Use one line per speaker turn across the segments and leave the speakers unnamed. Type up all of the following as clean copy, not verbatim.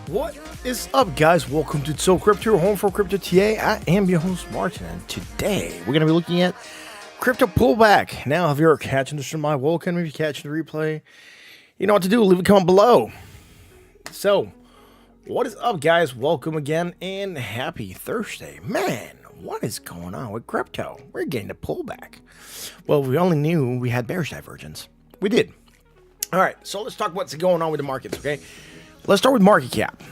What is up, guys? Welcome to TSO Crypto, home for Crypto TA. I am your host, Martin, and today we're going to be looking at crypto pullback. Now, if you're catching this from my welcome, if you're catching the replay, you know what to do. Leave a comment below. So, what is up, guys? Welcome again, and happy Thursday. Man, what is going on with crypto? We're getting the pullback. Well, we only knew we had bearish divergence. We did. All right, so let's talk what's going on with the markets, okay? Let's start with market cap.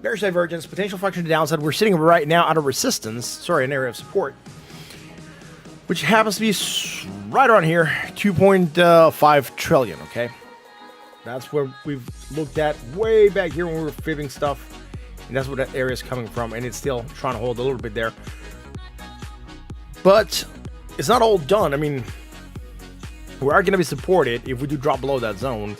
Bearish divergence, potential function to downside. We're sitting right now at a resistance, an area of support, which happens to be right around here, 2.5 trillion, okay? That's where we've looked at way back here when we were fibbing stuff, and that's where that area is coming from, and it's still trying to hold a little bit there. But it's not all done. I mean, we are going to be supported if we do drop below that zone.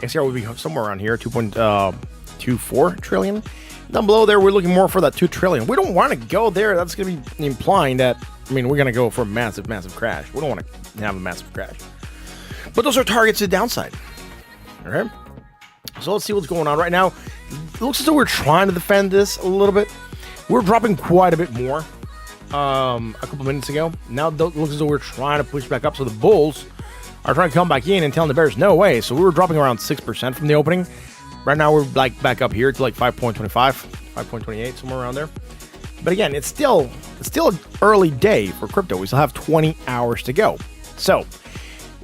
Next year will be somewhere around here, 2.24 trillion. Down below there, we're looking more for that 2 trillion. We don't want to go there. That's going to be implying that, I mean, we're going to go for a massive, massive crash. We don't want to have a massive crash. But those are targets to the downside. All right? So let's see what's going on right now. It looks as though we're trying to defend this a little bit. We're dropping quite a bit more a couple minutes ago. Now it looks as though we're trying to push back up. So the bulls are trying to come back in and telling the bears, no way. So we were dropping around 6% from the opening. Right now, we're like back up here to like 5.25, 5.28, somewhere around there. But again, it's still an early day for crypto. We still have 20 hours to go. So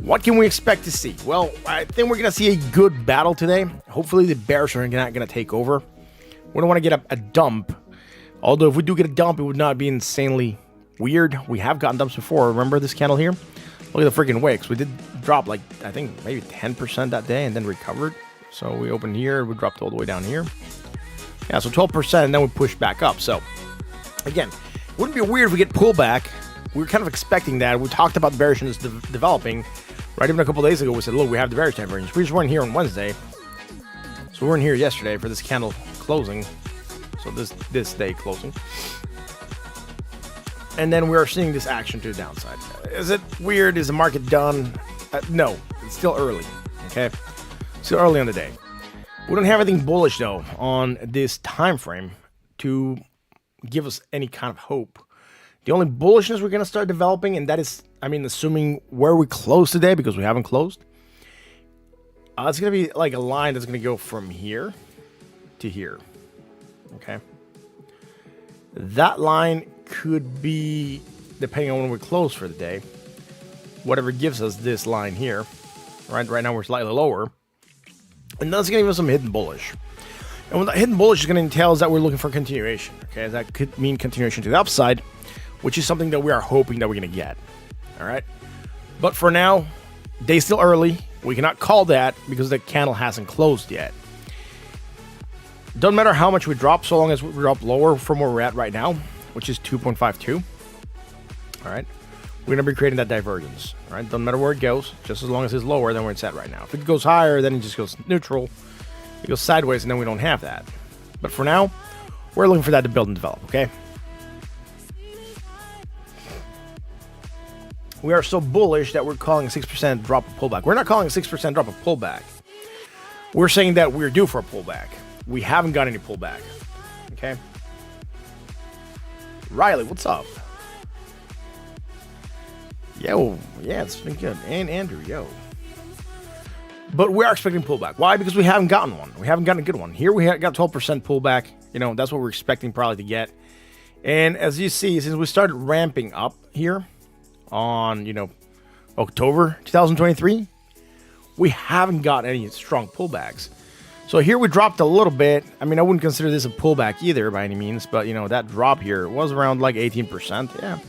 what can we expect to see? Well, I think we're going to see a good battle today. Hopefully, the bears are not going to take over. We don't want to get a dump. Although if we do get a dump, it would not be insanely weird. We have gotten dumps before. Remember this candle here? Look at the freaking wicks. We did drop like, I think maybe 10% that day and then recovered. So we opened here, we dropped all the way down here. Yeah, so 12% and then we pushed back up. So again, it wouldn't be weird if we get pullback. We were kind of expecting that. We talked about the bearishness developing. Right, even a couple days ago, we said, look, we have the bearish divergence. We just weren't here on Wednesday. So we weren't here yesterday for this candle closing. So this day closing. And then we are seeing this action to the downside. Is it weird? Is the market done? No, it's still early, okay? Still early on the day. We don't have anything bullish, though, on this time frame to give us any kind of hope. The only bullishness we're going to start developing, and that is, I mean, assuming where we close today, because we haven't closed, it's going to be like a line that's going to go from here to here, okay? That line could be, depending on when we close for the day, whatever gives us this line here. Right now we're slightly lower. And that's going to give us some hidden bullish. And what that hidden bullish is going to entail is that we're looking for continuation. Okay, that could mean continuation to the upside, which is something that we are hoping that we're going to get. All right. But for now, day's still early. We cannot call that because the candle hasn't closed yet. Doesn't matter how much we drop, so long as we drop lower from where we're at right now, which is 2.52. All right. We're going to be creating that divergence. All right. Doesn't matter where it goes, just as long as it's lower than where it's at right now. If it goes higher, then it just goes neutral. It goes sideways, and then we don't have that. But for now, we're looking for that to build and develop, okay? We are so bullish that we're calling a 6% drop of pullback. We're not calling a 6% drop of pullback. We're saying that we're due for a pullback. We haven't got any pullback, okay? Riley, what's up? Yo, yeah, it's been good. And Andrew, yo. But we are expecting pullback. Why? Because we haven't gotten one. We haven't gotten a good one. Here we got 12% pullback. You know, that's what we're expecting probably to get. And as you see, since we started ramping up here on, you know, October 2023, we haven't got any strong pullbacks. So here we dropped a little bit. I mean, I wouldn't consider this a pullback either by any means. But, you know, that drop here was around like 18%. Yeah.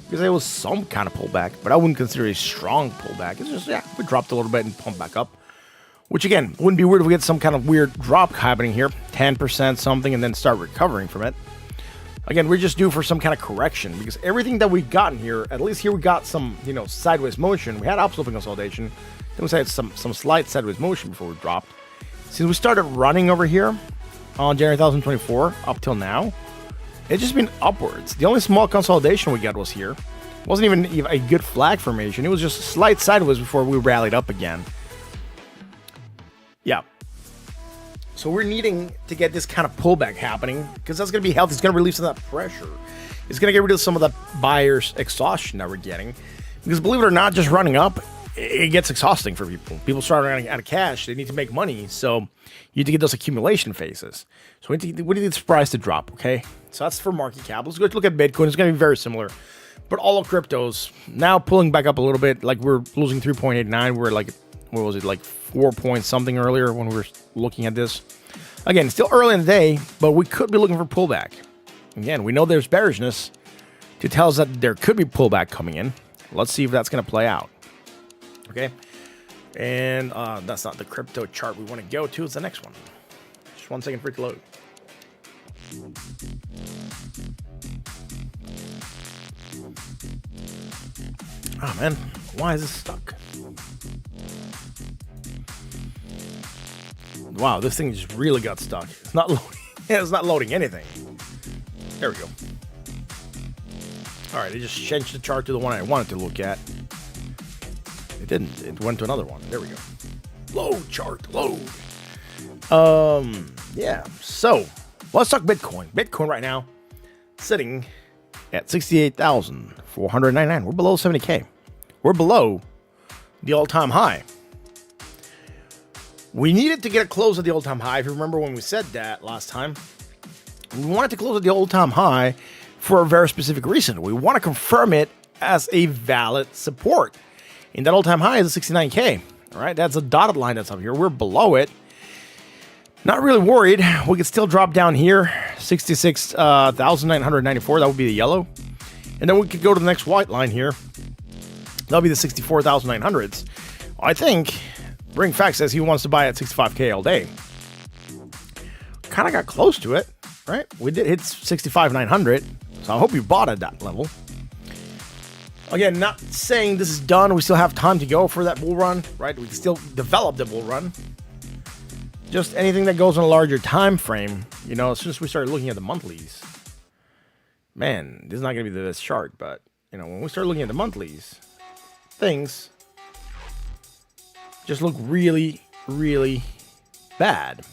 Because it was some kind of pullback. But I wouldn't consider it a strong pullback. It's just, yeah, we dropped a little bit and pumped back up. Which, again, wouldn't be weird if we get some kind of weird drop happening here. 10% something and then start recovering from it. Again, we're just due for some kind of correction. Because everything that we've gotten here, at least here we got some, you know, sideways motion. We had upsloping consolidation. Then we had some slight sideways motion before we dropped. Since we started running over here on January 2024 up till now, it's just been upwards. The only small consolidation we got was here. It wasn't even a good flag formation. It was just slight sideways before we rallied up again. Yeah. So we're needing to get this kind of pullback happening because that's going to be healthy. It's going to relieve some of that pressure. It's going to get rid of some of the buyer's exhaustion that we're getting. Because believe it or not, just running up, it gets exhausting for people. People start running out of cash. They need to make money. So you need to get those accumulation phases. So we need this price to drop, okay? So that's for market cap. Let's go look at Bitcoin. It's going to be very similar. But all of cryptos now pulling back up a little bit. Like we're losing 3.89. We're like, what was it, like 4 point something earlier when we were looking at this. Again, still early in the day, but we could be looking for pullback. Again, we know there's bearishness to tell us that there could be pullback coming in. Let's see if that's going to play out. Okay. And that's not the crypto chart we want to go to. It's the next one. Just 1 second for it to load. Oh, man. Why is this stuck? Wow, this thing just really got stuck. It's not loading. It's not loading anything. There we go. All right, it just changed the chart to the one I wanted to look at. It didn't. It went to another one. There we go. Load chart, load. Yeah. So let's talk Bitcoin. Bitcoin right now sitting at 68,499. We're below 70K. We're below the all-time high. We needed to get a close at the all-time high. If you remember when we said that last time, we wanted to close at the all-time high for a very specific reason. We want to confirm it as a valid support. And that all-time high is 69K. All right, that's a dotted line that's up here. We're below it. Not really worried. We could still drop down here, 66,994. That would be the yellow. And then we could go to the next white line here. That'll be the 64,900s. I think Bring Fact says he wants to buy at 65K all day. Kind of got close to it, right? We did hit 65,900. So I hope you bought at that level. Again, not saying this is done. We still have time to go for that bull run, right? We can still develop the bull run. Just anything that goes on a larger time frame, you know, as soon as we start looking at the monthlies, man, this is not going to be the best chart, but, you know, when we start looking at the monthlies, things just look really, really bad.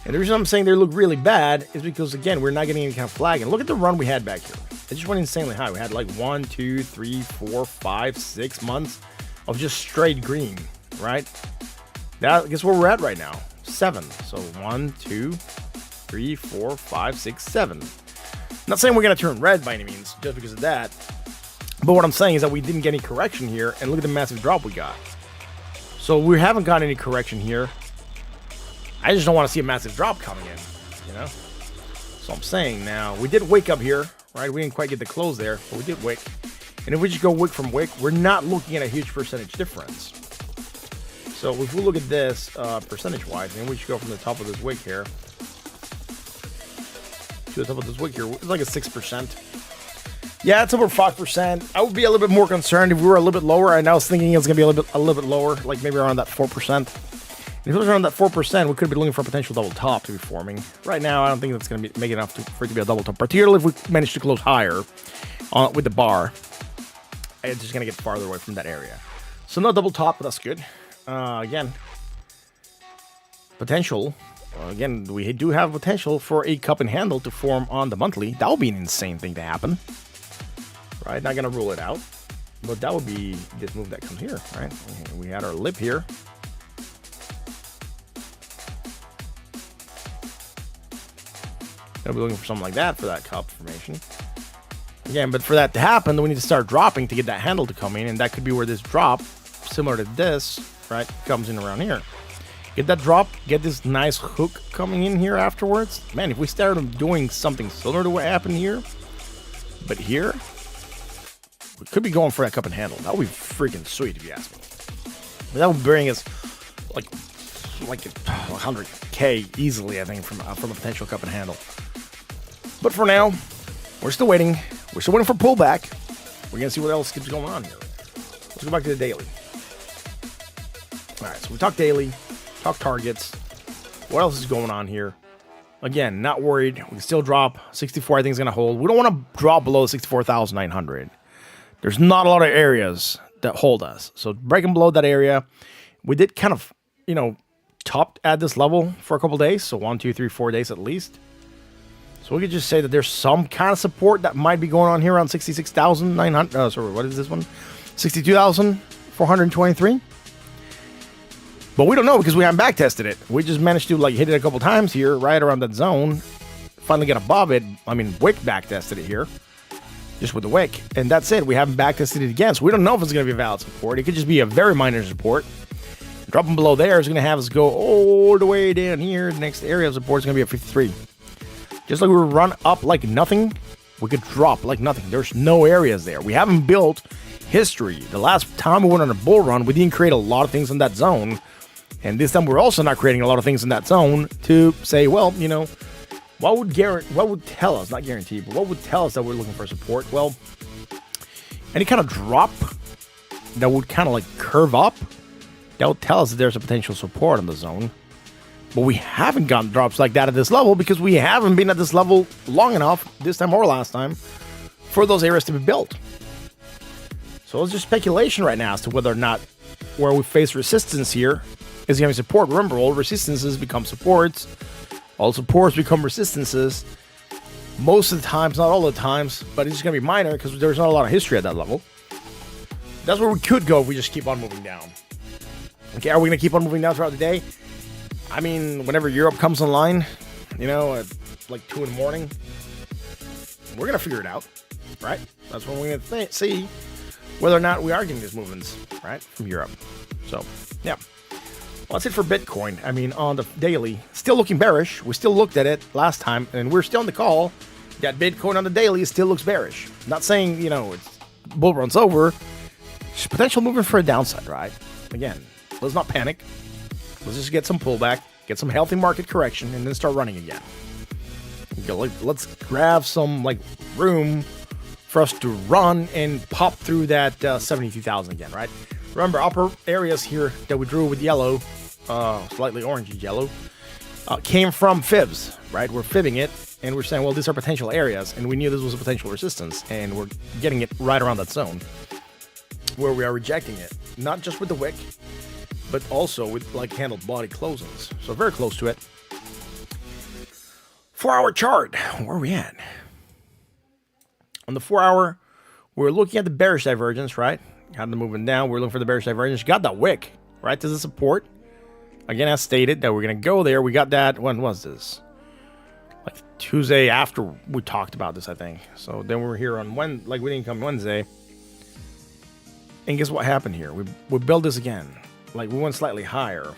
And the reason I'm saying they look really bad is because, again, we're not getting any kind of flag. And look at the run we had back here. It just went insanely high. We had like 1, 2, 3, 4, 5, 6 months of just straight green, right? That, guess where we're at right now? 7. So 1, 2, 3, 4, 5, 6, 7. Not saying we're going to turn red by any means, just because of that. But what I'm saying is that we didn't get any correction here, and look at the massive drop we got. So we haven't got any correction here. I just don't want to see a massive drop coming in, you know? So I'm saying now, we did wake up here, right? We didn't quite get the close there, but we did wick. And if we just go wick from wick, we're not looking at a huge percentage difference. So if we look at this percentage-wise, and we just go from the top of this wick here to the top of this wick here, it's like a 6%. Yeah, it's over 5%. I would be a little bit more concerned if we were a little bit lower, and I was thinking it's going to be a little bit lower, like maybe around that 4%. If it was around that 4%, we could be looking for a potential double top to be forming. Right now, I don't think that's going to be make enough for it to be a double top, particularly if we manage to close higher with the bar. It's just going to get farther away from that area. So no double top, but that's good. Again, potential. Again, we do have potential for a cup and handle to form on the monthly. That would be an insane thing to happen. Right? Not going to rule it out. But that would be this move that comes here, right? We had our lip here. I'll be looking for something like that for that cup formation. Again, but for that to happen, then we need to start dropping to get that handle to come in, and that could be where this drop, similar to this, right, comes in around here. Get that drop, get this nice hook coming in here afterwards. Man, if we started doing something similar to what happened here, but here, we could be going for that cup and handle. That would be freaking sweet if you ask me. But that would bring us like 100K easily, I think, from a potential cup and handle. But for now, we're still waiting. We're still waiting for pullback. We're going to see what else keeps going on here. Let's go back to the daily. All right, so we talk daily, talk targets. What else is going on here? Again, not worried. We can still drop. 64, I think, is going to hold. We don't want to drop below 64,900. There's not a lot of areas that hold us. So breaking below that area, we did kind of, topped at this level for a couple days. So 1, 2, 3, 4 days at least. So we could just say that there's some kind of support that might be going on here around 66,900. Sorry, what is this one? 62,423. But we don't know because we haven't back tested it. We just managed to hit it a couple times here, right around that zone. Finally get above it. I mean, wick back tested it here, just with the wick, and that's it. We haven't back tested it again, so we don't know if it's going to be a valid support. It could just be a very minor support. Dropping below there is going to have us go all the way down here. The next area of support is going to be at 53. Just like we run up like nothing, we could drop like nothing. There's no areas there. We haven't built history. The last time we went on a bull run, we didn't create a lot of things in that zone. And this time we're also not creating a lot of things in that zone to say, well, what would tell us, not guarantee, but what would tell us that we're looking for support? Well, any kind of drop that would kind of curve up, that would tell us that there's a potential support in the zone. But we haven't gotten drops like that at this level because we haven't been at this level long enough, this time or last time, for those areas to be built. So it's just speculation right now as to whether or not where we face resistance here is going to be support. Remember, all resistances become supports. All supports become resistances. Most of the times, not all the times, but it's just going to be minor because there's not a lot of history at that level. That's where we could go if we just keep on moving down. Okay, are we going to keep on moving down throughout the day? I mean, whenever Europe comes online, at 2 in the morning, we're going to figure it out, right? That's when we're going to see whether or not we are getting these movements, right, from Europe. So, yeah. Well, that's it for Bitcoin. I mean, on the daily, still looking bearish. We still looked at it last time, and we're still on the call that Bitcoin on the daily still looks bearish. Not saying, it's bull run's over. Just potential movement for a downside, right? Again, let's not panic. Let's just get some pullback, get some healthy market correction, and then start running again. Okay, let's grab some room for us to run and pop through that 72,000 again, right? Remember, upper areas here that we drew with yellow, slightly orangey yellow, came from fibs, right? We're fibbing it, and we're saying, well, these are potential areas, and we knew this was a potential resistance, and we're getting it right around that zone where we are rejecting it, not just with the wick, but also with candle body closings. So very close to it. 4-hour chart, where are we at? On the 4-hour, we're looking at the bearish divergence, right? Got the movement down. We're looking for the bearish divergence. Got that wick, right, to the support. Again, as stated, that we're going to go there. We got that. When was this? Tuesday after we talked about this, I think. So then we were here on Wednesday. We didn't come Wednesday. And guess what happened here? We built this again. Like, we went slightly higher,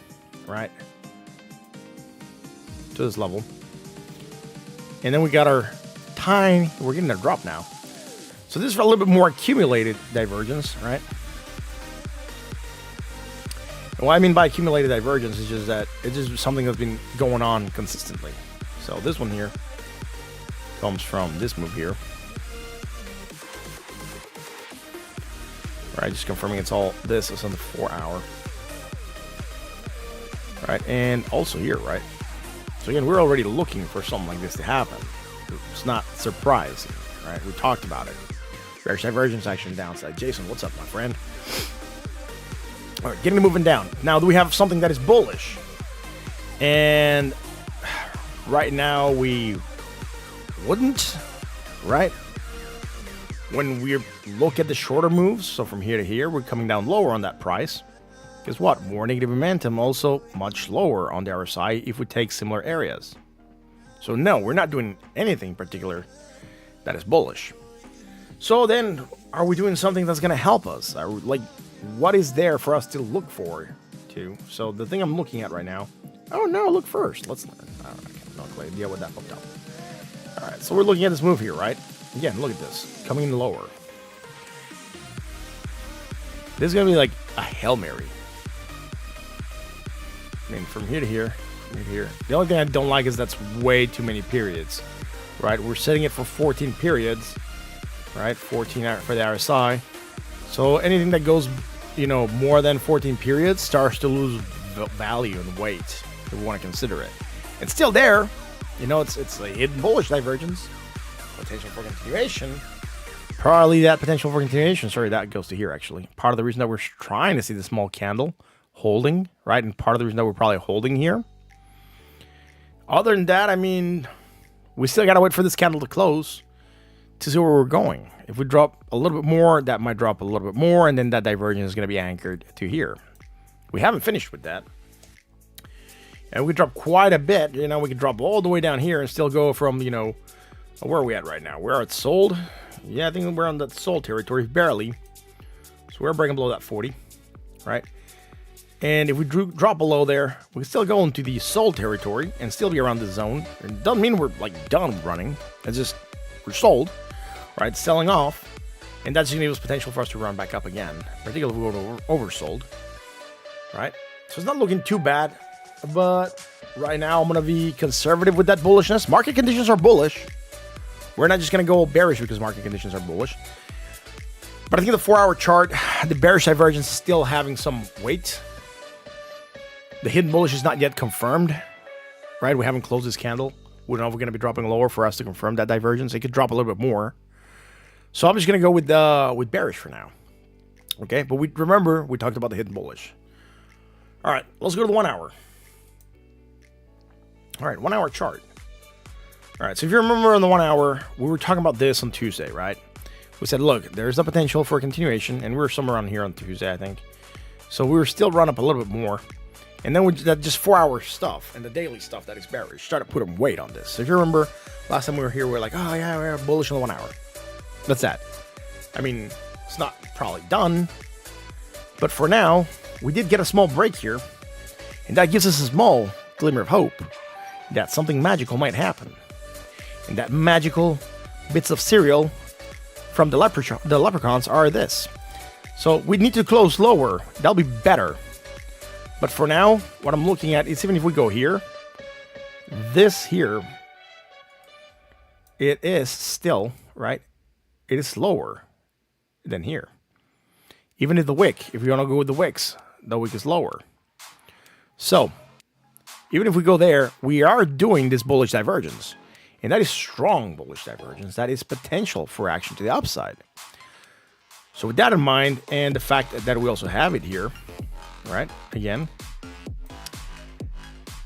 right? To this level. And then we got our tiny, we're getting a drop now. So this is for a little bit more accumulated divergence, right? And what I mean by accumulated divergence is just that it's just something that's been going on consistently. So this one here comes from this move here. Right, just confirming it's all this is on the 4 hour. Right, and also here, right? So again, we're already looking for something like this to happen. It's not surprising, right? We talked about it. Bearish divergence action downside. Jason, what's up, my friend? All right, getting moving down. Now, do we have something that is bullish? And right now, we wouldn't, right? When we look at the shorter moves, so from here to here, we're coming down lower on that price. Guess what? More negative momentum, also much lower on the RSI if we take similar areas. So no, we're not doing anything particular that is bullish. So then, are we doing something that's going to help us? Like, what is there for us to look forward to? So the thing I'm looking at right now, oh no, look first. Let's, I have no idea what that looked up. All right, so we're looking at this move here, right? Again, look at this, coming in lower. This is going to be like a Hail Mary. I mean, from here to here, from here to here. The only thing I don't like is that's way too many periods, right? We're setting it for 14 periods, right? 14 for the RSI. So anything that goes, you know, more than 14 periods starts to lose value and weight if we want to consider it. It's still there. You know, it's a hidden bullish divergence. Potential for continuation. Probably that potential for continuation. Sorry, that goes to here, actually. Part of the reason that we're trying to see the small candle holding, right? And part of the reason that we're probably holding here. Other than that, I mean, we still got to wait for this candle to close to see where we're going. If we drop a little bit more, that might drop a little bit more, and then that divergence is going to be anchored to here. We haven't finished with that. And we drop quite a bit. You know, we could drop all the way down here and still go from, you know, where are we at right now? We're at sold. Yeah, I think we're on that sold territory, barely. So we're breaking below that 40, right? And if we drop below there, we can still go into the sold territory and still be around the zone. It doesn't mean we're like done running. It's just we're sold, right? Selling off. And that's going to give us potential for us to run back up again, particularly if we go oversold, right? So it's not looking too bad. But right now, I'm going to be conservative with that bullishness. Market conditions are bullish. We're not just going to go bearish because market conditions are bullish. But I think the 4-hour chart, the bearish divergence is still having some weight. The hidden bullish is not yet confirmed, right? We haven't closed this candle. We don't know if we're going to be dropping lower for us to confirm that divergence. It could drop a little bit more. So I'm just going to go with bearish for now. Okay, but remember, we talked about the hidden bullish. All right, let's go to the 1 hour. All right, 1 hour chart. All right, so if you remember on the 1 hour, we were talking about this on Tuesday, right? We said, look, there's the potential for a continuation, and we were somewhere around here on Tuesday, I think. So we were still run up a little bit more. And then that just 4-hour stuff and the daily stuff that is bearish started putting weight on this. So if you remember, last time we were here, we were like, oh yeah, we're bullish on the 1 hour. That's that. I mean, it's not probably done. But for now, we did get a small break here. And that gives us a small glimmer of hope that something magical might happen. And that magical bits of cereal from the leprechauns are this. So we need to close lower. That'll be better. But for now, what I'm looking at is even if we go here, this here, it is still, right? It is lower than here. Even if the wick, if you want to go with the wicks, the wick is lower. So even if we go there, we are doing this bullish divergence. And that is strong bullish divergence. That is potential for action to the upside. So with that in mind, and the fact that we also have it here, right? Again,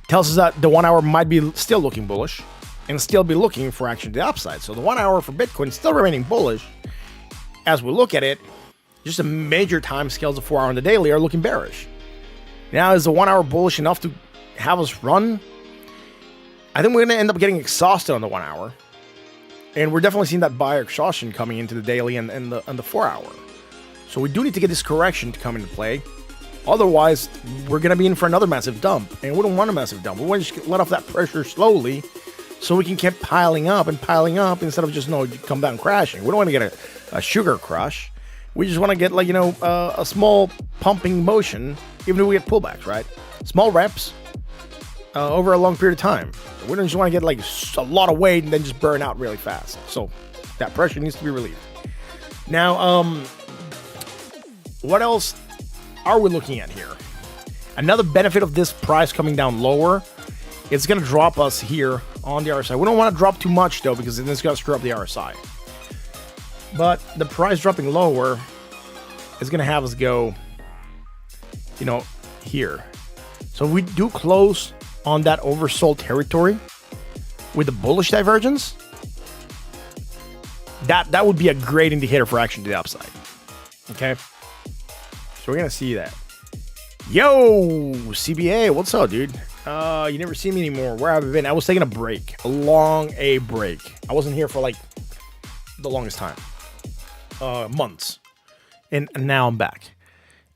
tells us that the 1 hour might be still looking bullish and still be looking for action to the upside. So the 1 hour for Bitcoin is still remaining bullish. As we look at it, just the major time scales of 4 hour and the daily are looking bearish. Now, is the 1 hour bullish enough to have us run? I think we're going to end up getting exhausted on the 1 hour. And we're definitely seeing that buyer exhaustion coming into the daily and the 4 hour. So we do need to get this correction to come into play. Otherwise, we're going to be in for another massive dump. And we don't want a massive dump. We want to just let off that pressure slowly so we can keep piling up instead of just, come down crashing. We don't want to get a sugar crush. We just want to get, a small pumping motion, even if we get pullbacks, right? Small reps over a long period of time. We don't just want to get, a lot of weight and then just burn out really fast. So that pressure needs to be relieved. Now, what else are we looking at here? Another benefit of this price coming down lower, it's going to drop us here on the RSI. We don't want to drop too much, though, because then it's going to screw up the RSI. But the price dropping lower is going to have us go, here. So if we do close on that oversold territory with the bullish divergence, that would be a great indicator for action to the upside. Okay? So we're going to see that. Yo, CBA, what's up, dude? You never see me anymore. Where have I been? I was taking a break. A long break. I wasn't here for, the longest time. Months. And now I'm back.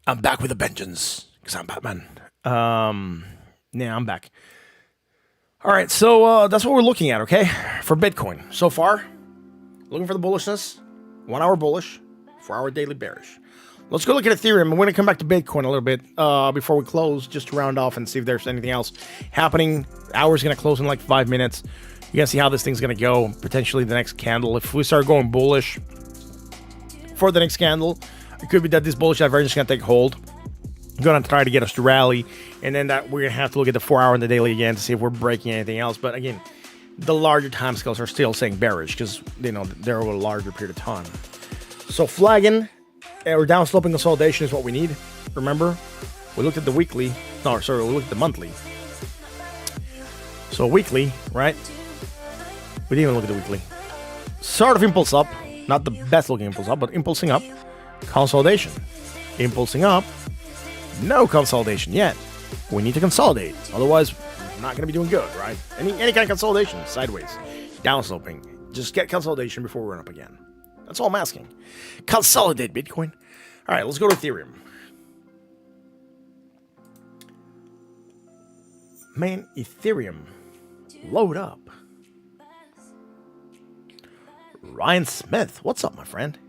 I'm back with a vengeance. Because I'm Batman. Yeah, I'm back. All right, so that's what we're looking at, okay? For Bitcoin. So far, looking for the bullishness. 1 hour bullish. 4 hour daily bearish. Let's go look at Ethereum. I'm going to come back to Bitcoin a little bit before we close, just to round off and see if there's anything else happening. The hour's going to close in 5 minutes. You're going to see how this thing's going to go. Potentially the next candle. If we start going bullish for the next candle, it could be that this bullish divergence is going to take hold. Going to try to get us to rally. And then that we're going to have to look at the 4 hour and the daily again to see if we're breaking anything else. But again, the larger time scales are still saying bearish because, they're over a larger period of time. So flagging or downsloping consolidation is what we need. Remember, we looked at the weekly. No, sorry, we looked at the monthly. So weekly, right? We didn't even look at the weekly. Sort of impulse up. Not the best looking impulse up, but impulsing up. Consolidation. Impulsing up. No consolidation yet. We need to consolidate. Otherwise, we're not going to be doing good, right? Any kind of consolidation, sideways, downsloping. Just get consolidation before we run up again. That's all I'm asking. Consolidate Bitcoin. All right, let's go to Ethereum. Man, Ethereum. Load up. Ryan Smith. What's up, my friend?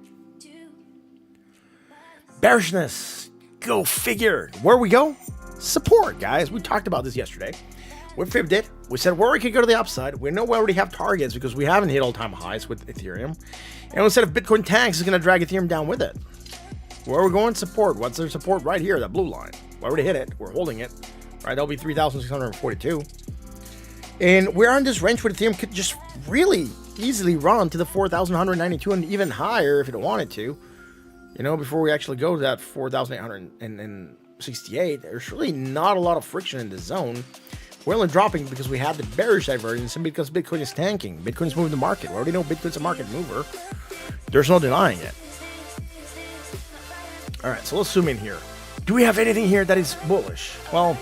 Bearishness. Go figure. Where we go? Support, guys. We talked about this yesterday. We fibbed it. We said where we could go to the upside. We know we already have targets because we haven't hit all-time highs with Ethereum. And we said if Bitcoin tanks, it's going to drag Ethereum down with it. Where are we going? Support. What's their support? Right here, that blue line. We already hit it. We're holding it. Right, that'll be 3,642. And we're on this range where Ethereum could just really easily run to the 4,192 and even higher if it wanted to. Before we actually go to that 4,868, there's really not a lot of friction in the zone. We're only dropping because we had the bearish divergence and because Bitcoin is tanking. Bitcoin's moving the market. We already know Bitcoin's a market mover. There's no denying it. All right, so let's zoom in here. Do we have anything here that is bullish? Well,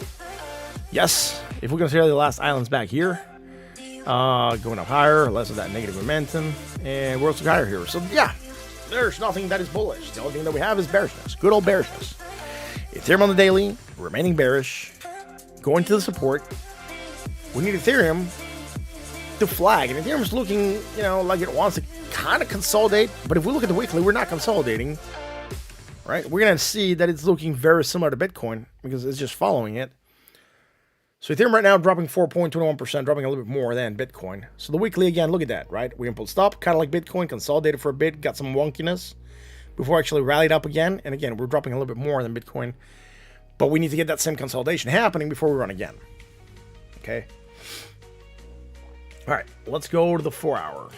yes. If we consider the last islands back here, going up higher, less of that negative momentum, and we're also higher here. So yeah, there's nothing that is bullish. The only thing that we have is bearishness. Good old bearishness. Ethereum on the daily, remaining bearish, going to the support. We need Ethereum to flag, and Ethereum's looking, like it wants to kind of consolidate. But if we look at the weekly, we're not consolidating, right? We're gonna see that it's looking very similar to Bitcoin because it's just following it. So Ethereum right now dropping 4.21%, dropping a little bit more than Bitcoin. So the weekly again, look at that, right? We impulsed up, kind of like Bitcoin, consolidated for a bit, got some wonkiness before actually rallied up again. And again, we're dropping a little bit more than Bitcoin, but we need to get that same consolidation happening before we run again. Okay. All right, let's go to the 4 hour.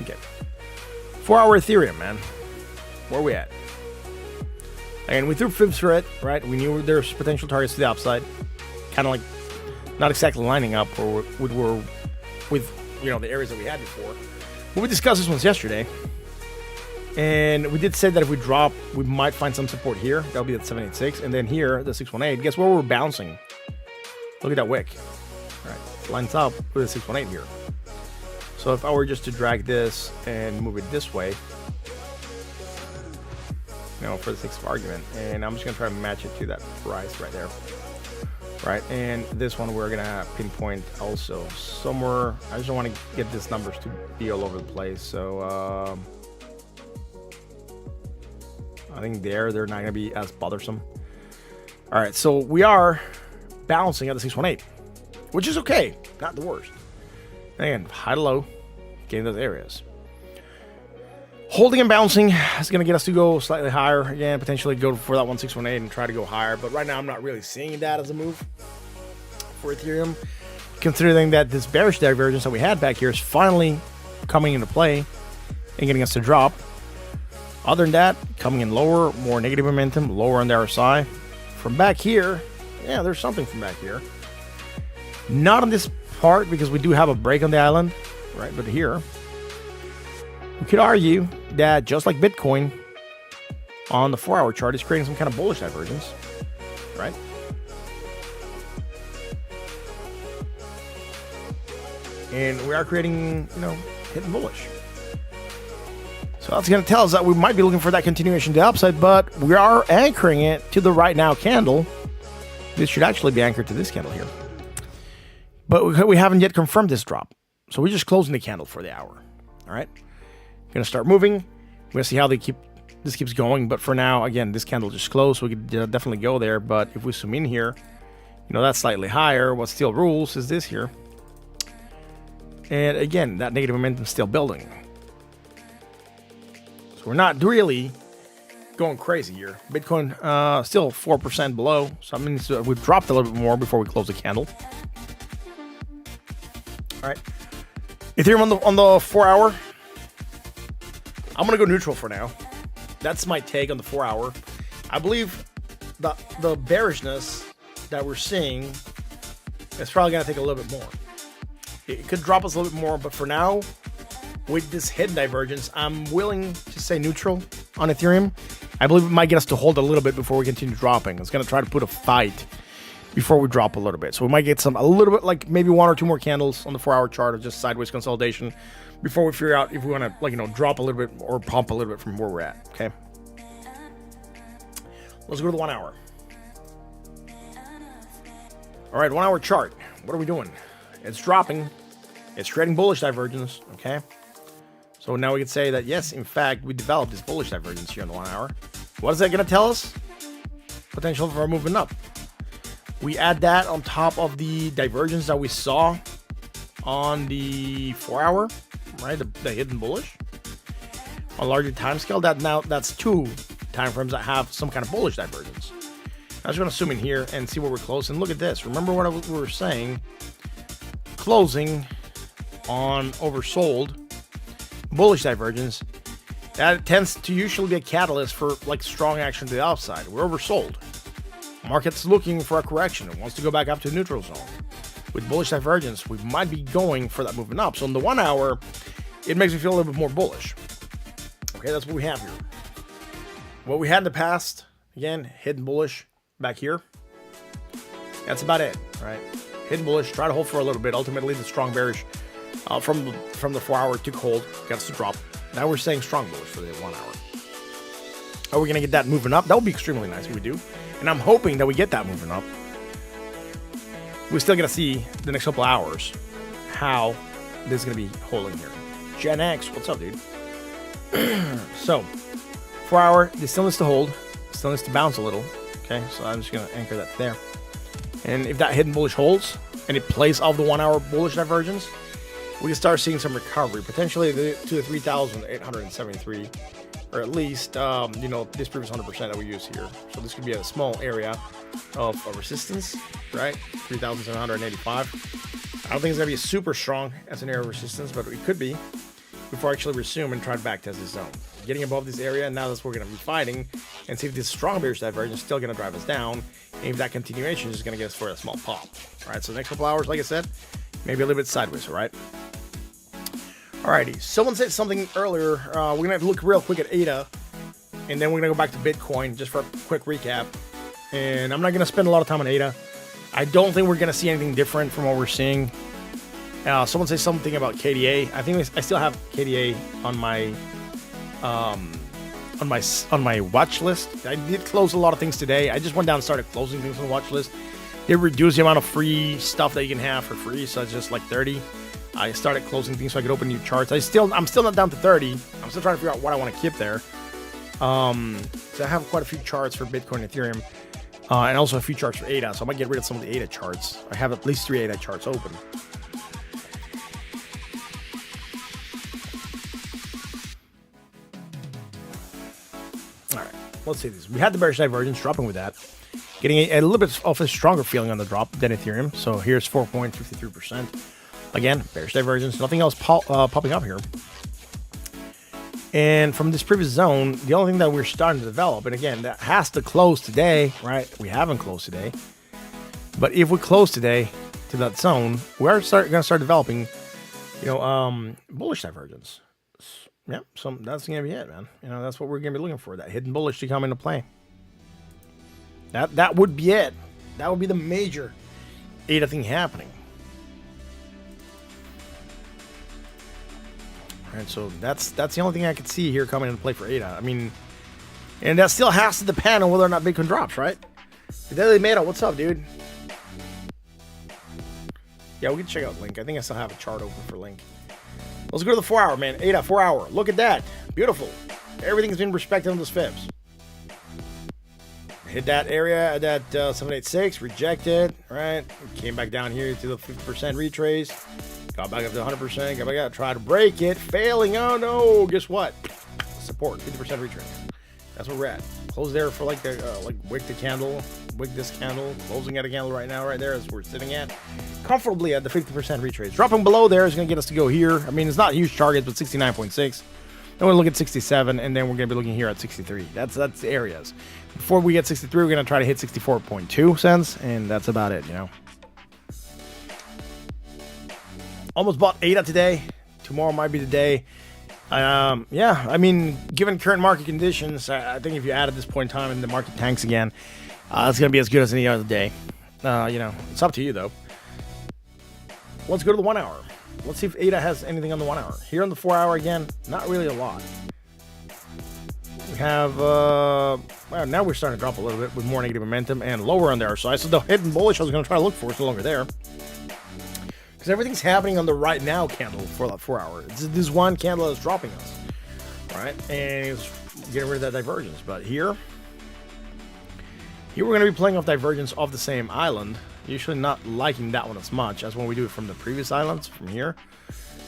Okay. 4 hour Ethereum, man. Where are we at? And we threw fibs for it, right? We knew there's potential targets to the upside. Kind of like not exactly lining up or with the areas that we had before. But we discussed this ones yesterday. And we did say that if we drop, we might find some support here. That'll be at 786. And then here, the 618. Guess where we're bouncing? Look at that wick. All right. lines up with the 618 here. So if I were just to drag this and move it this way, for the sake of argument, and I'm just gonna try to match it to that price right there, right? And this one we're gonna pinpoint also somewhere. I just don't want to get these numbers to be all over the place, so I think they're not gonna be as bothersome. All right, so we are bouncing at the 618, which is okay, not the worst. Again, high to low, getting those areas. Holding and bouncing is going to get us to go slightly higher. Again, potentially go for that 1618 and try to go higher. But right now, I'm not really seeing that as a move for Ethereum, considering that this bearish divergence that we had back here is finally coming into play and getting us to drop. Other than that, coming in lower, more negative momentum, lower on the RSI. From back here, yeah, there's something from back here. Not on this part because we do have a break on the island, right? But here, we could argue that just like Bitcoin on the 4-hour chart is creating some kind of bullish divergence, right? And we are creating, hidden bullish. So that's going to tell us that we might be looking for that continuation to the upside, but we are anchoring it to the right now candle. This should actually be anchored to this candle here. But we haven't yet confirmed this drop. So we're just closing the candle for the hour. All right. Going to start moving. We're going to see how this keeps going. But for now, again, this candle just closed. So we could definitely go there. But if we zoom in here, that's slightly higher. What still rules is this here. And again, that negative momentum is still building. So we're not really going crazy here. Bitcoin still 4% below. So that means we've dropped a little bit more before we close the candle. All right. Ethereum on the 4-hour. I'm going to go neutral for now. That's my take on the 4-hour. I believe the bearishness that we're seeing is probably going to take a little bit more. It could drop us a little bit more, but for now, with this hidden divergence, I'm willing to say neutral on Ethereum. I believe it might get us to hold a little bit before we continue dropping. It's going to try to put a fight before we drop a little bit. So we might get a little bit, like maybe 1 or 2 more candles on the 4-hour chart of just sideways consolidation before we figure out if we want to, drop a little bit or pump a little bit from where we're at. Okay. Let's go to the 1 hour. All right, 1 hour chart. What are we doing? It's dropping. It's creating bullish divergence. Okay. So now we can say that, yes, in fact, we developed this bullish divergence here in the 1 hour. What is that going to tell us? Potential for moving up. We add that on top of the divergence that we saw on the 4-hour, right? The hidden bullish. On a larger time scale, that's 2 time frames that have some kind of bullish divergence. I was going to zoom in here and see where we're close. And look at this. Remember what we were saying? Closing on oversold bullish divergence. That tends to usually be a catalyst for strong action to the upside. We're oversold. Market's looking for a correction. It wants to go back up to the neutral zone. With bullish divergence, we might be going for that movement up. So in the 1 hour, it makes me feel a little bit more bullish. Okay, that's what we have here. What we had in the past, again, hidden bullish back here. That's about it, right? Hidden bullish, try to hold for a little bit. Ultimately, the strong bearish from the 4-hour took hold, got us to drop. Now we're saying strong bullish for the 1 hour. Are we going to get that moving up? That would be extremely nice if we do. And I'm hoping that we get that moving up. We're still going to see the next couple hours how this is going to be holding here. Gen X, what's up, dude? So, 4-hour, this still needs to hold. Still needs to bounce a little. Okay, so I'm just going to anchor that there. And if that hidden bullish holds, and it plays off the 1 hour bullish divergence, we can start seeing some recovery, potentially to the 3,873, or at least, this previous 100% that we use here. So this could be a small area of resistance, right? 3,785. I don't think it's going to be super strong as an area of resistance, but it could be before I actually resume and try to backtest this zone. Getting above this area, and now that's what we're going to be fighting, and see if this strong bearish divergence is still going to drive us down, and if that continuation is going to get us for a small pop. All right, so the next couple hours, like I said, maybe a little bit sideways, all right? Alrighty, someone said something earlier. We're going to have to look real quick at ADA, and then we're going to go back to Bitcoin just for a quick recap. And I'm not going to spend a lot of time on ADA. I don't think we're going to see anything different from what we're seeing Someone say something about KDA. I think I still have KDA on my watch list. I did close a lot of things today. I just went down and started closing things on the watch list. It reduced the amount of free stuff that you can have for free, so it's just like 30. I started closing things so I could open new charts. I'm still not down to 30. I'm still trying to figure out what I want to keep there. So I have quite a few charts for Bitcoin and Ethereum, and also a few charts for ADA. So I might get rid of some of the ADA charts. I have at least 3 ADA charts open. All right, let's see this. We had the bearish divergence dropping with that, getting a little bit of a stronger feeling on the drop than Ethereum. So here's 4.53%. Again, bearish divergence. Nothing else popping up here. And from this previous zone, the only thing that we're starting to develop, and again, that has to close today, right? We haven't closed today. But if we close today to that zone, we're going to start developing, bullish divergence. Yeah, so that's going to be it, man. That's what we're going to be looking for, that hidden bullish to come into play. That would be it. That would be the major ADA thing happening. All right, so that's the only thing I could see here coming into play for ADA. I mean, and that still has to depend on whether or not Bitcoin drops, right? The Daily Meta, what's up, dude? Yeah, we can check out Link. I think I still have a chart open for Link. Let's go to the 4 hour, man. ADA 4 hour. Look at that. Beautiful. Everything's been respected on those fibs. Hit that area at that 786, rejected, right? Came back down here to the 50% retrace. Got back up to 100%. Got back out. Try to break it. Failing. Oh no! Guess what? Support. 50% retrace. That's where we're at. Close there for like wick the candle, wick this candle. Closing at a candle right now, right there, as we're sitting at comfortably at the 50% retrace. Dropping below there is going to get us to go here. I mean, it's not huge targets, but 69.6. Then we're going to look at 67, and then we're going to be looking here at 63. That's the areas. Before we get 63, we're going to try to hit 64.2 cents, and that's about it. Almost bought ADA today. Tomorrow might be the day. Yeah, I mean, given current market conditions, I think if you add at this point in time and the market tanks again, it's going to be as good as any other day. It's up to you, though. Let's go to the 1 hour. Let's see if ADA has anything on the 1 hour. Here on the 4 hour, again, not really a lot. We have, well, now we're starting to drop a little bit with more negative momentum and lower on the RSI. So the hidden bullish I was going to try to look for is no longer there. Because everything's happening on the right now candle for that 4 hour. This one candle is dropping us, right? And it's getting rid of that divergence. But here we're going to be playing off divergence of the same island. Usually not liking that one as much as when we do it from the previous islands, from here.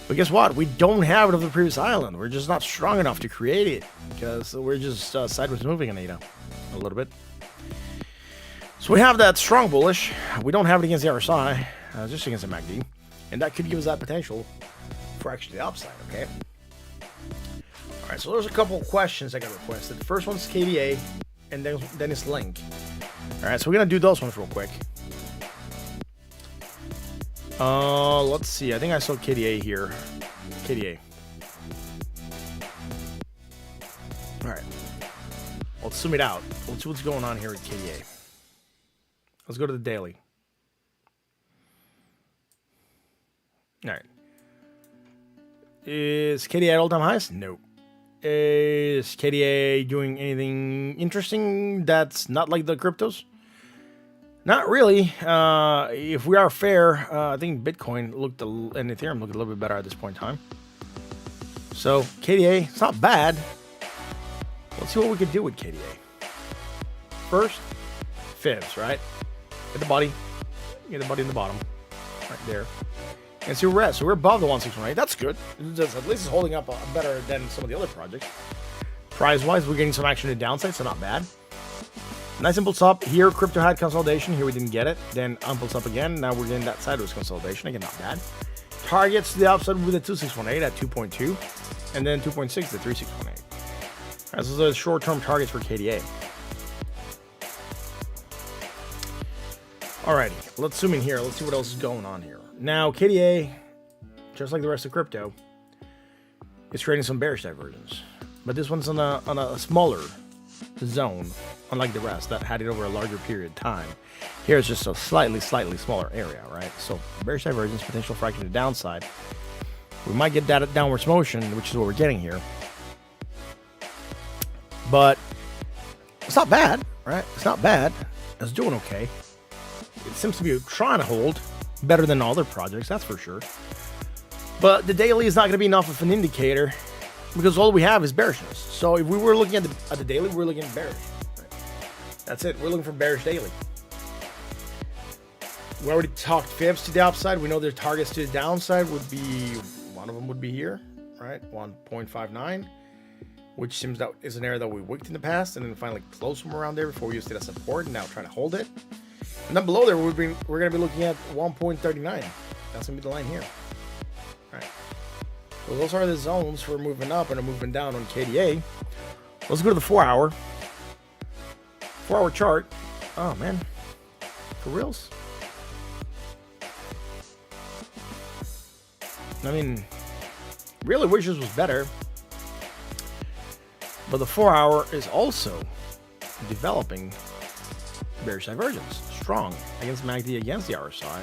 But guess what? We don't have it of the previous island. We're just not strong enough to create it because we're just sideways moving in ADA a little bit. So we have that strong bullish. We don't have it against the RSI, just against the MACD. And that could give us that potential for actually the upside, okay? All right, so there's a couple of questions I got requested. The first one's KDA, and then it's Link. All right, so we're going to do those ones real quick. Let's see. I think I saw KDA here. KDA. All right. Let's zoom it out. Let's see what's going on here with KDA. Let's go to the daily. All right. Is KDA at all-time highs? Nope. Is KDA doing anything interesting that's not like the cryptos? Not really. If we are fair, I think Bitcoin and Ethereum look a little bit better at this point in time. So KDA, it's not bad. Let's see what we could do with KDA. First, fibs, right? Get the body in the bottom, right there. And see where we're at. So we're above the 1618. That's good. At least it's holding up better than some of the other projects. Price-wise, we're getting some action to the downside, so not bad. Nice impulse up. Here, crypto had consolidation. Here we didn't get it. Then impulse up again. Now we're getting that sideways consolidation. Again, not bad. Targets to the upside with the 2618 at 2.2. And then 2.6 to 3618. All right, so those are short-term targets for KDA. Alrighty, let's zoom in here. Let's see what else is going on here. Now, KDA, just like the rest of crypto, is creating some bearish divergence. But this one's on a smaller zone, unlike the rest that had it over a larger period of time. Here it's just a slightly smaller area, right? So bearish divergence, potential fraction to the downside. We might get that downwards motion, which is what we're getting here. But it's not bad, right? It's not bad. It's doing okay. It seems to be trying to hold better than other projects, that's for sure. But the daily is not going to be enough of an indicator because all we have is bearishness. So if we were looking at the daily, we're looking at bearish. Right? That's it. We're looking for bearish daily. We already talked fibs to the upside. We know their targets to the downside would be, one of them would be here, right? 1.59, which seems that is an area that we wicked in the past and then finally closed from around there before we used it as support and now trying to hold it. And then below there, we're going to be looking at 1.39. That's going to be the line here. All right. So those are the zones for moving up and moving down on KDA. Let's go to the 4-hour. 4-hour chart. Oh, man. For reals? I mean, really wish this was better. But the 4-hour is also developing bearish divergence. Strong against MACD, against the RSI.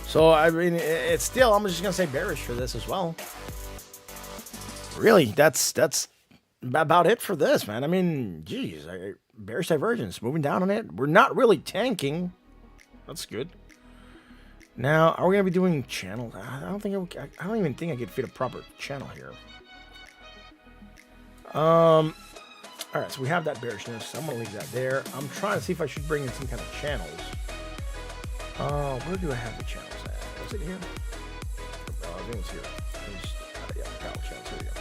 So, I mean, it's still, I'm just going to say bearish for this as well. Really, that's about it for this, man. I mean, geez, bearish divergence, moving down on it. We're not really tanking. That's good. Now, are we going to be doing channels? I don't even think I could fit a proper channel here. All right, so we have that bearishness. I'm going to leave that there. I'm trying to see if I should bring in some kind of channels. Where do I have the channels at? Was it here? I think it's here. Yeah, power channels. Here we go.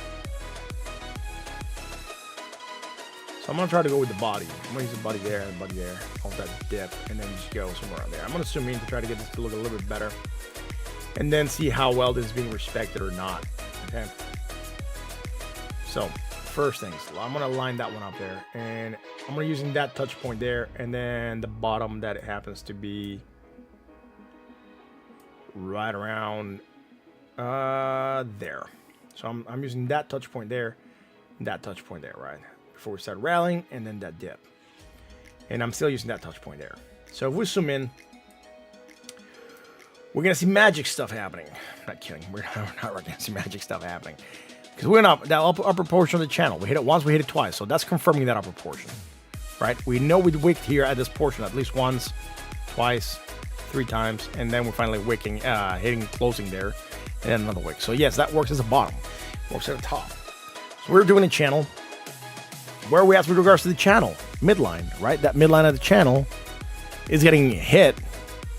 So I'm going to try to go with the body. I'm going to use the body there and the body there. Off that dip, and then just go somewhere around there. I'm going to zoom in to try to get this to look a little bit better. And then see how well this is being respected or not. Okay. So, first things, I'm going to line that one up there. And I'm going to using that touch point there. And then the bottom that it happens to be right around there. So I'm using that touch point there. And that touch point there, right? Before we start rallying, and then that dip. And I'm still using that touch point there. So if we zoom in, we're going to see magic stuff happening. Not kidding. We're not going to see magic stuff happening. Because we're up that upper portion of the channel. We hit it once, we hit it twice. So that's confirming that upper portion. Right? We know we wicked here at this portion at least once, twice, 3 times. And then we're finally wicking, hitting closing there. And then another wick. So yes, that works as a bottom. Works at the top. So we're doing a channel. Where are we at with regards to the channel? Midline, right? That midline of the channel is getting hit.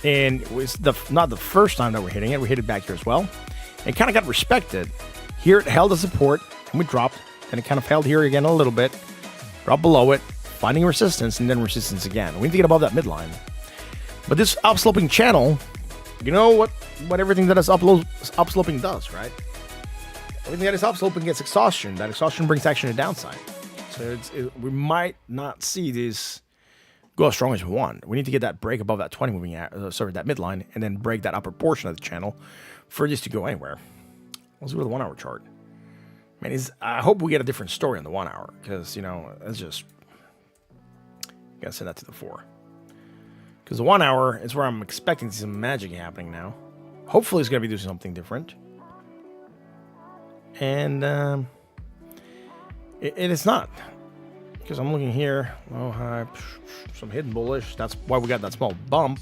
And it's not the first time that we're hitting it. We hit it back here as well. It kind of got respected. Here it held a support, and we dropped. And it kind of held here again a little bit. Dropped below it, finding resistance, and then resistance again. We need to get above that midline. But this upsloping channel, you know what everything that is upsloping does, right? Everything that is upsloping gets exhaustion. That exhaustion brings action to downside. So we might not see this go as strong as we want. We need to get that break above that 20 moving, that midline, and then break that upper portion of the channel for this to go anywhere. Let's go to the 1-hour chart. Man, I hope we get a different story on the 1 hour because, you know, it's just gotta send that to the 4. Because the 1 hour is where I'm expecting to see some magic happening now. Hopefully, it's gonna be doing something different. And it is not, because I'm looking here, low, high, some hidden bullish. That's why we got that small bump.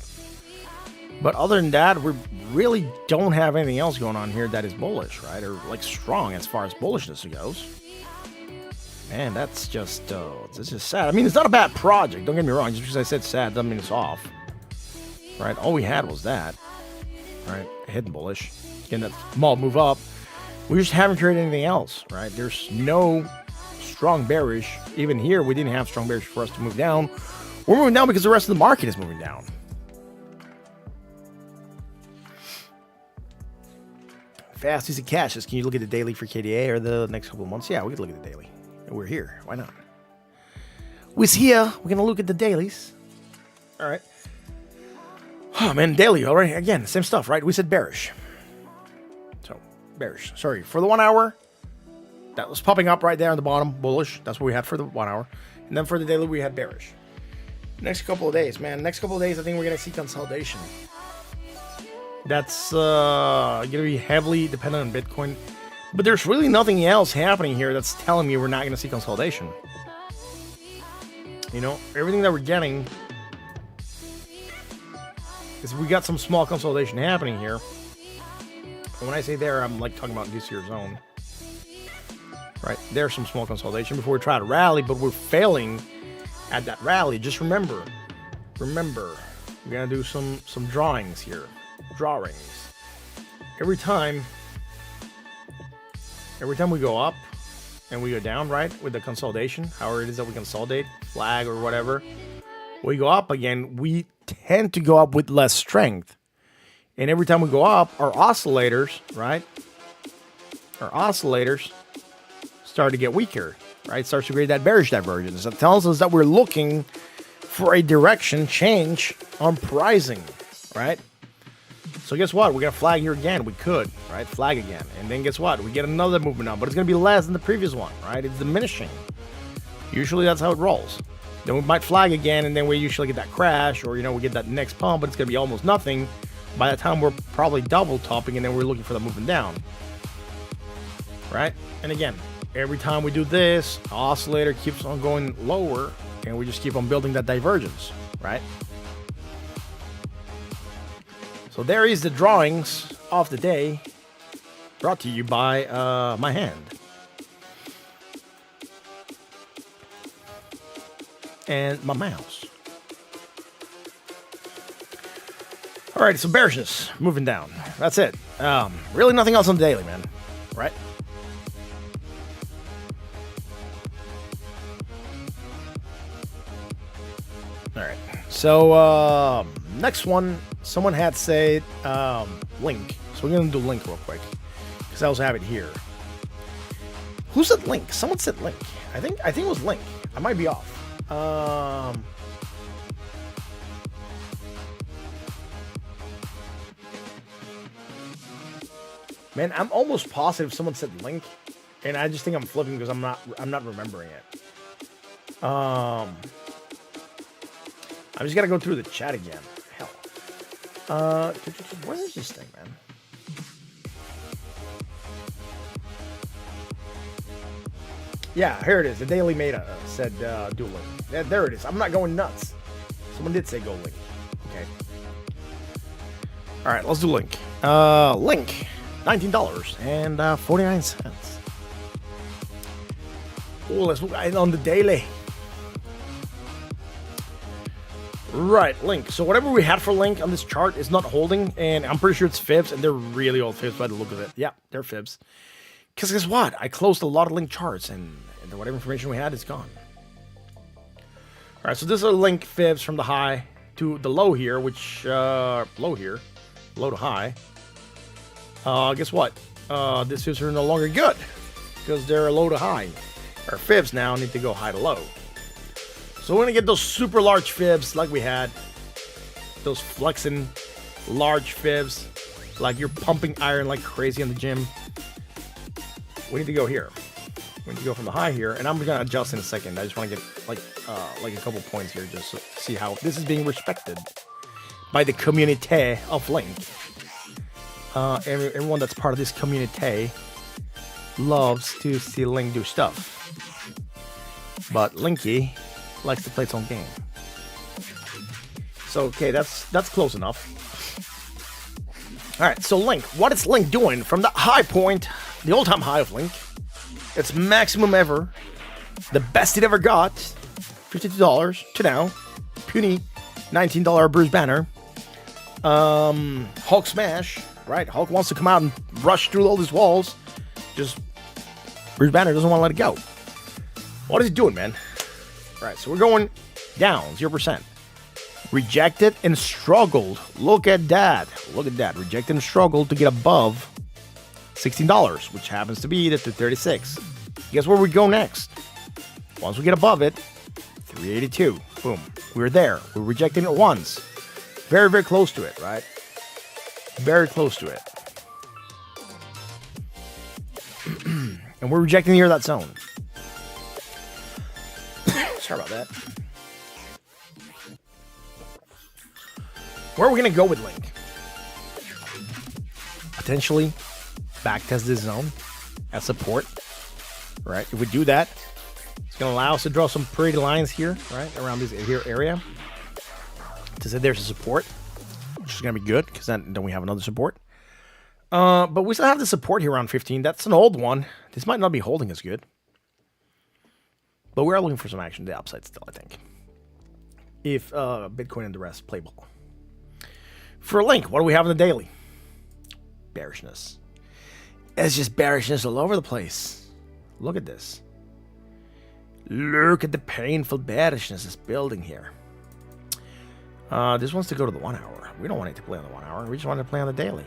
But other than that, we really don't have anything else going on here that is bullish, right? Or like strong as far as bullishness goes. Man, that's just sad. I mean, it's not a bad project. Don't get me wrong. Just because I said sad doesn't mean it's off, right? All we had was that, right? Hidden bullish, getting that small move up. We just haven't created anything else, right? There's no strong bearish. Even here, we didn't have strong bearish for us to move down. We're moving down because the rest of the market is moving down. Fast use of cash. Can you look at the daily for KDA or the next couple of months? Yeah, we can look at the daily. We're here. Why not? We're here. We're going to look at the dailies. All right. Oh, man, daily. All right. Again, same stuff, right? We said bearish. So, bearish. Sorry. For the 1 hour, That was popping up right there on the bottom, bullish. That's what we had for the 1 hour. And then for the daily, we had bearish. Next couple of days, man. Next couple of days, I think we're going to see consolidation. That's going to be heavily dependent on Bitcoin. But there's really nothing else happening here that's telling me we're not going to see consolidation. You know, everything that we're getting is we got some small consolidation happening here. And when I say there, I'm like talking about this here zone. Right, there's some small consolidation before we try to rally, but we're failing at that rally. Just remember, we're gonna do some drawings here. Drawings. Every time we go up and we go down, right, with the consolidation, however it is that we consolidate, flag or whatever, we go up again, we tend to go up with less strength. And every time we go up, our oscillators, right, start to get weaker, right? Starts to create that bearish divergence. That tells us that we're looking for a direction change on pricing, right? So guess what? We're going to flag here again. We could, right? Flag again. And then guess what? We get another movement up, but it's going to be less than the previous one, right? It's diminishing. Usually that's how it rolls. Then we might flag again, and then we usually get that crash, or, you know, we get that next pump, but it's going to be almost nothing. By the time we're probably double topping, and then we're looking for the movement down, right? And again, every time we do this, the oscillator keeps on going lower, and we just keep on building that divergence, right? So there is the drawings of the day, brought to you by my hand. And my mouse. All right, so bearishness, moving down. That's it. Really nothing else on the daily, man, right? All right, so next one, someone had said link. So we're going to do link real quick because I also have it here. Who said link? Someone said link. I think it was link. I might be off. Man, I'm almost positive someone said link, and I just think I'm flipping because I'm not remembering it. I just gotta go through the chat again. Hell. Where is this thing, man? Yeah, here it is. The Daily Meta said do link. Yeah, there it is. I'm not going nuts. Someone did say go link. Okay. All right, let's do link. Link. $19.49. Oh, let's look on the daily. Right, link. So whatever we had for link on this chart is not holding, and I'm pretty sure it's fibs, and they're really old fibs by the look of it. Yeah, they're fibs. Because guess what? I closed a lot of link charts, and whatever information we had is gone. All right, so this is a link fibs from the high to the low here, which low to high. Guess what? These fibs are no longer good because they're low to high. Our fibs now need to go high to low. So we're gonna get those super large fibs like we had, those flexing large fibs, like you're pumping iron like crazy in the gym. We need to go here. We need to go from the high here, and I'm gonna adjust in a second. I just want to get like a couple points here just to see how this is being respected by the community of Link. Everyone that's part of this community loves to see Link do stuff, but Linky likes to play its own game. So okay, that's close enough. All right, so Link, what is Link doing from the high point, the all-time high of Link? It's maximum ever, the best it ever got, $52 to now, puny $19 Bruce Banner. Hulk smash, right? Hulk wants to come out and rush through all these walls. Just Bruce Banner doesn't want to let it go. What is he doing, man? All right, so we're going down 0%. Rejected and struggled. Look at that. Look at that. Rejected and struggled to get above $16, which happens to be the 236. Guess where we go next? Once we get above it, 382. Boom. We're there. We're rejecting it once. Very, very close to it, right? Very close to it. And we're rejecting here that zone. Sorry about that. Where are we going to go with Link? Potentially backtest this zone as support, right? If we do that, it's going to allow us to draw some pretty lines here, right? Around this here area. To say there's a support, which is going to be good because then we have another support. But we still have the support here around 15. That's an old one. This might not be holding as good. But we are looking for some action to the upside still, I think. If Bitcoin and the rest play ball. For Link, what do we have in the daily? Bearishness. It's just bearishness all over the place. Look at this. Look at the painful bearishness it's building here. This wants to go to the 1 hour. We don't want it to play on the 1 hour. We just want it to play on the daily.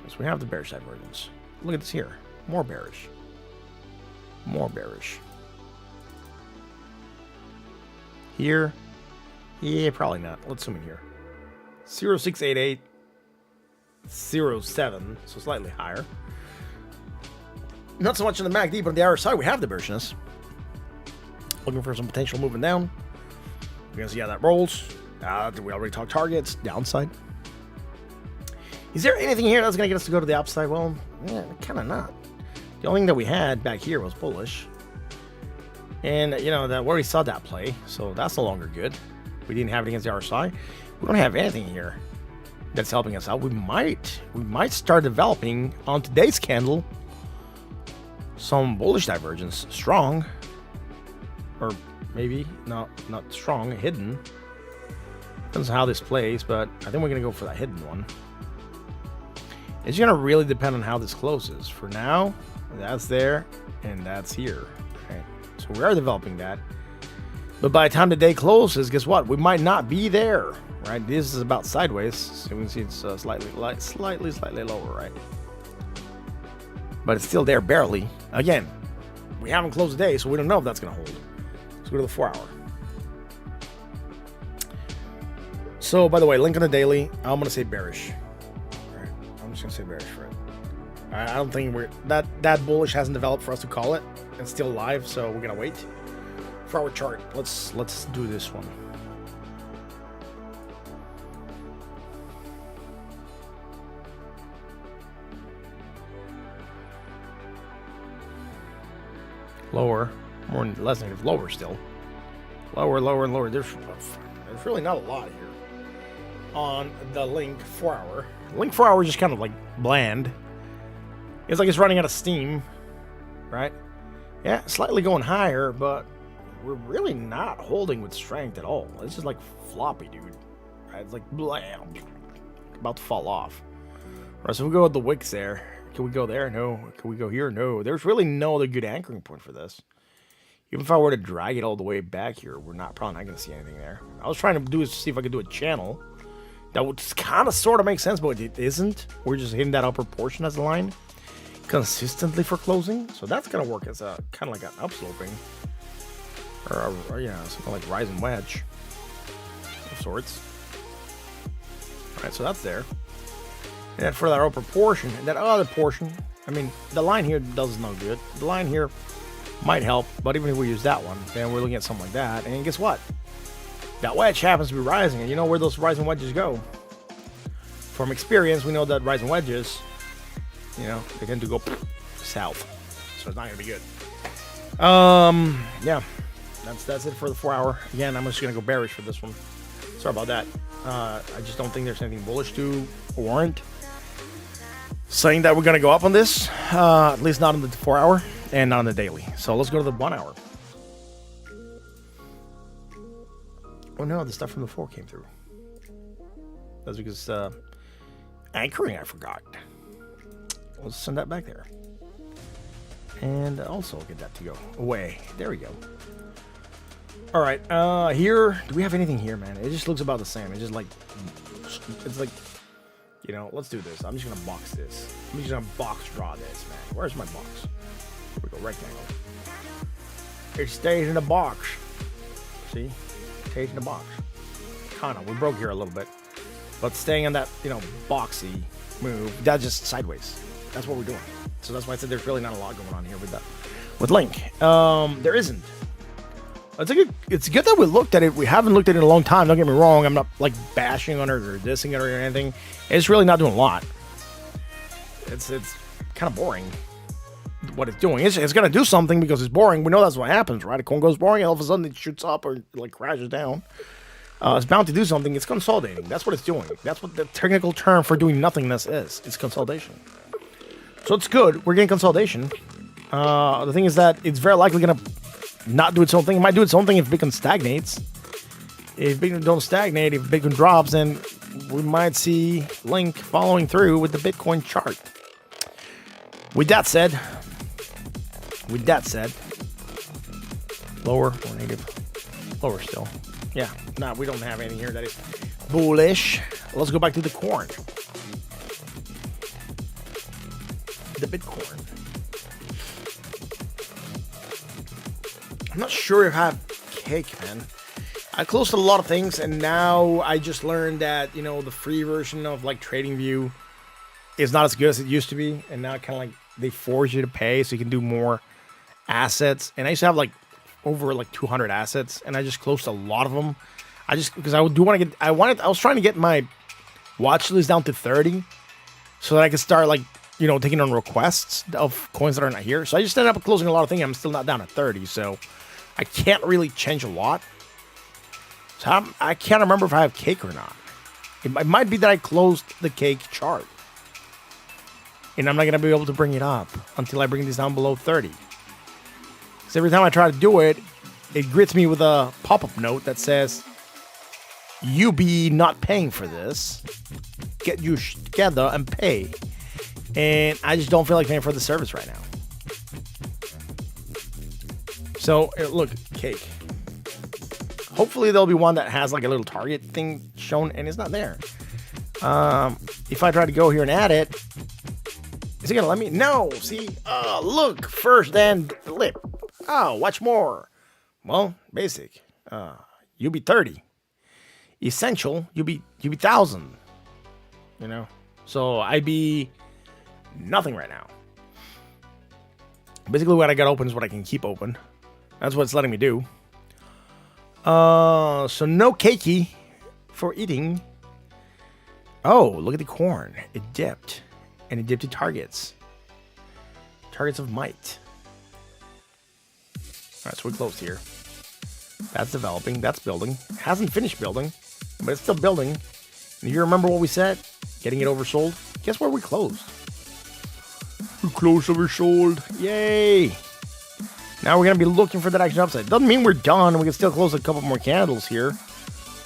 So we have the bearish divergence. Look at this here. More bearish. More bearish. Here. Yeah, probably not. Let's zoom in here. 0688. 07. So slightly higher. Not so much on the MACD, but on the RSI we have the bearishness. Looking for some potential moving down. We're going to see how that rolls. We already talked targets. Downside. Is there anything here that's going to get us to go to the upside? Well, yeah, kind of not. The only thing that we had back here was bullish. And, you know, that we already saw that play. So that's no longer good. We didn't have it against the RSI. We don't have anything here that's helping us out. We might start developing on today's candle some bullish divergence. Strong. Or maybe not strong, hidden. Depends on how this plays, but I think we're going to go for that hidden one. It's going to really depend on how this closes. For now, that's there, and that's here. Okay. So we are developing that. But by the time the day closes, guess what? We might not be there, right? This is about sideways. So we can see it's slightly lower, right? But it's still there, barely. Again, we haven't closed the day, so we don't know if that's going to hold. Let's go to the 4 hour. So, by the way, link on the daily. I'm going to say bearish. All right. I'm just going to say bearish for it. I don't think that bullish hasn't developed for us to call it. It's still live, so we're going to wait for our chart. Let's do this one. Lower. More than less negative, lower still. Lower, lower, and lower. There's really not a lot here on the Link 4 hour. Link 4 hour is just kind of like bland. It's like it's running out of steam, right? Yeah, slightly going higher, but we're really not holding with strength at all. It's just like floppy, dude. Right? It's like blam, about to fall off. All right, so we go with the wicks there. Can we go there? No. Can we go here? No. There's really no other good anchoring point for this. Even if I were to drag it all the way back here, we're probably not going to see anything there. I was trying to do is see if I could do a channel. That would kind of sort of make sense, but it isn't. We're just hitting that upper portion as a line consistently for closing. So that's going to work as a kind of like an upsloping. Or yeah, something like rising wedge of sorts. All right, so that's there. And then for that upper portion, and that other portion, I mean, the line here does no good. The line here might help, but even if we use that one, then we're looking at something like that. And guess what? That wedge happens to be rising, and you know where those rising wedges go. From experience, we know that rising wedges, you know, they tend to go south. So it's not going to be good. Yeah, that's it for the 4 hour. Again, I'm just going to go bearish for this one. Sorry about that. I just don't think there's anything bullish to warrant saying that we're going to go up on this, at least not on the 4 hour and not on the daily. So let's go to the 1 hour. Oh no, the stuff from the 4 came through. That's because anchoring I forgot. Let's send that back there. And also get that to go away. There we go. All right, here, do we have anything here, man? It just looks about the same. It's just like, it's like, you know, let's do this. I'm just gonna box this. I'm just gonna box draw this, man. Where's my box? Here we go, rectangle. It stays in the box. See? It stays in the box. Kinda, we broke here a little bit. but staying on that, boxy move, that's just sideways. That's what we're doing. So that's why I said there's really not a lot going on here with that, with Link. There isn't. It's good that we looked at it. We haven't looked at it in a long time. Don't get me wrong. I'm not like bashing on it or dissing it or anything. It's really not doing a lot. It's kind of boring. What it's doing, it's gonna do something because it's boring. We know that's what happens, right? A coin goes boring, all of a sudden it shoots up or like crashes down. It's bound to do something. It's consolidating. That's what it's doing. That's what the technical term for doing nothingness is. It's consolidation. So it's good. We're getting consolidation. The thing is that it's very likely gonna not do its own thing. It might do its own thing if Bitcoin stagnates. If Bitcoin don't stagnate, if Bitcoin drops, then we might see Link following through with the Bitcoin chart. With that said, lower or negative, lower still. Yeah, no, we don't have anything here that is bullish. Let's go back to the corn. The Bitcoin. I'm not sure if I have cake, man. I closed a lot of things, and now I just learned that, the free version of like TradingView is not as good as it used to be, and now kind of like they force you to pay so you can do more assets. And I used to have like over like 200 assets, and I just closed a lot of them. Because I was trying to get my watch list down to 30 so that I could start like, taking on requests of coins that are not here. So I just ended up closing a lot of things. I'm still not down at 30, so I can't really change a lot. So I can't remember if I have cake or not. It might be that I closed the cake chart, and I'm not going to be able to bring it up until I bring this down below 30. Because every time I try to do it, it greets me with a pop-up note that says, "You be not paying for this. Get you together and pay." And I just don't feel like paying for the service right now. So, look, cake. Hopefully there'll be one that has like a little target thing shown, and it's not there. If I try to go here and add it, is it gonna let me? No, see? Look, first then lip. Oh, watch more. Well, basic. You be 30. Essential, you be 1,000. So I be nothing right now. Basically what I got open is what I can keep open. That's what it's letting me do. So no cakey for eating. Oh, look at the corn. It dipped. And it dipped to targets. Targets of might. Alright, so we closed here. That's developing. That's building. Hasn't finished building, but it's still building. And if you remember what we said, getting it oversold, guess where we closed? We closed oversold. Yay! Now we're going to be looking for that action upside. Doesn't mean we're done. We can still close a couple more candles here,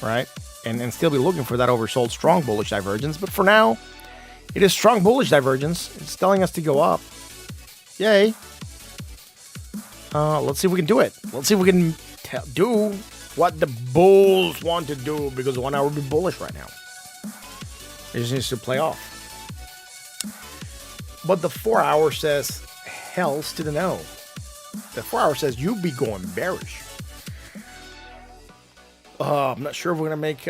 right? And still be looking for that oversold strong bullish divergence. But for now, it is strong bullish divergence. It's telling us to go up. Yay. Let's see if we can do it. Let's see if we can do what the bulls want to do, because 1 hour would be bullish right now. It just needs to play off. But the 4 hour says, hells to the no. The 4 hour says you be going bearish. I'm not sure if we're going to make, if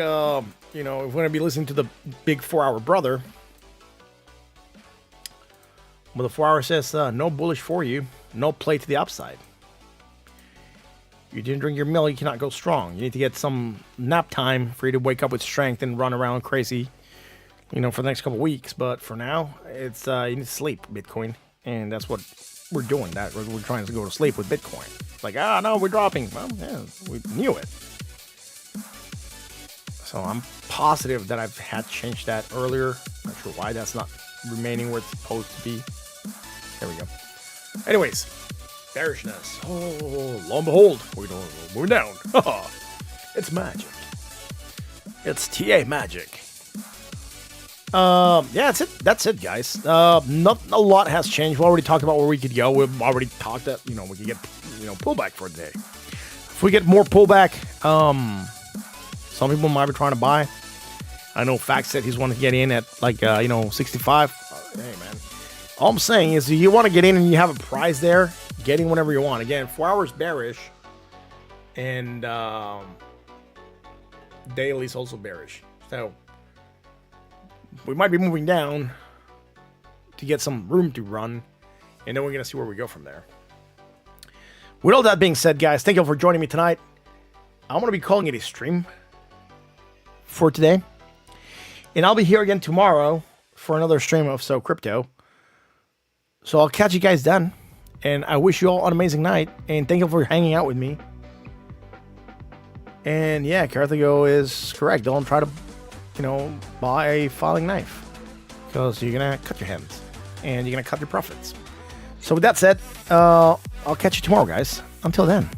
we're going to be listening to the big 4 hour brother. But the 4 hour says, no bullish for you. No play to the upside. You didn't drink your milk, you cannot go strong. You need to get some nap time for you to wake up with strength and run around crazy, for the next couple weeks. But for now, it's you need to sleep, Bitcoin. And that's what we're doing. That we're trying to go to sleep with Bitcoin. It's like, no, we're dropping. Well, yeah, we knew it. So I'm positive that I've had changed that earlier. Not sure why that's not remaining where it's supposed to be. There we go. Anyways, bearishness. Oh, lo and behold, we're down. It's magic. It's TA magic. Yeah, that's it, guys. Not a lot has changed. We already talked about where we could go. We've already talked that we could get pullback for today. If we get more pullback, some people might be trying to buy. I know Fact said he's wanting to get in at 65. Hey man, all I'm saying is, if you want to get in and you have a price there, get in whenever you want. Again, 4 hours bearish, and daily is also bearish. So We might be moving down to get some room to run, and then we're going to see where we go from there. With all that being said, guys, thank you all for joining me tonight. I'm going to be calling it a stream for today, and I'll be here again tomorrow for another stream of TSO Crypto. So I'll catch you guys then, and I wish you all an amazing night, and thank you for hanging out with me. And yeah, Carthago is correct. Don't try to, buy a filing knife, because you're going to cut your hands, and you're going to cut your profits. So with that said, I'll catch you tomorrow, guys. Until then.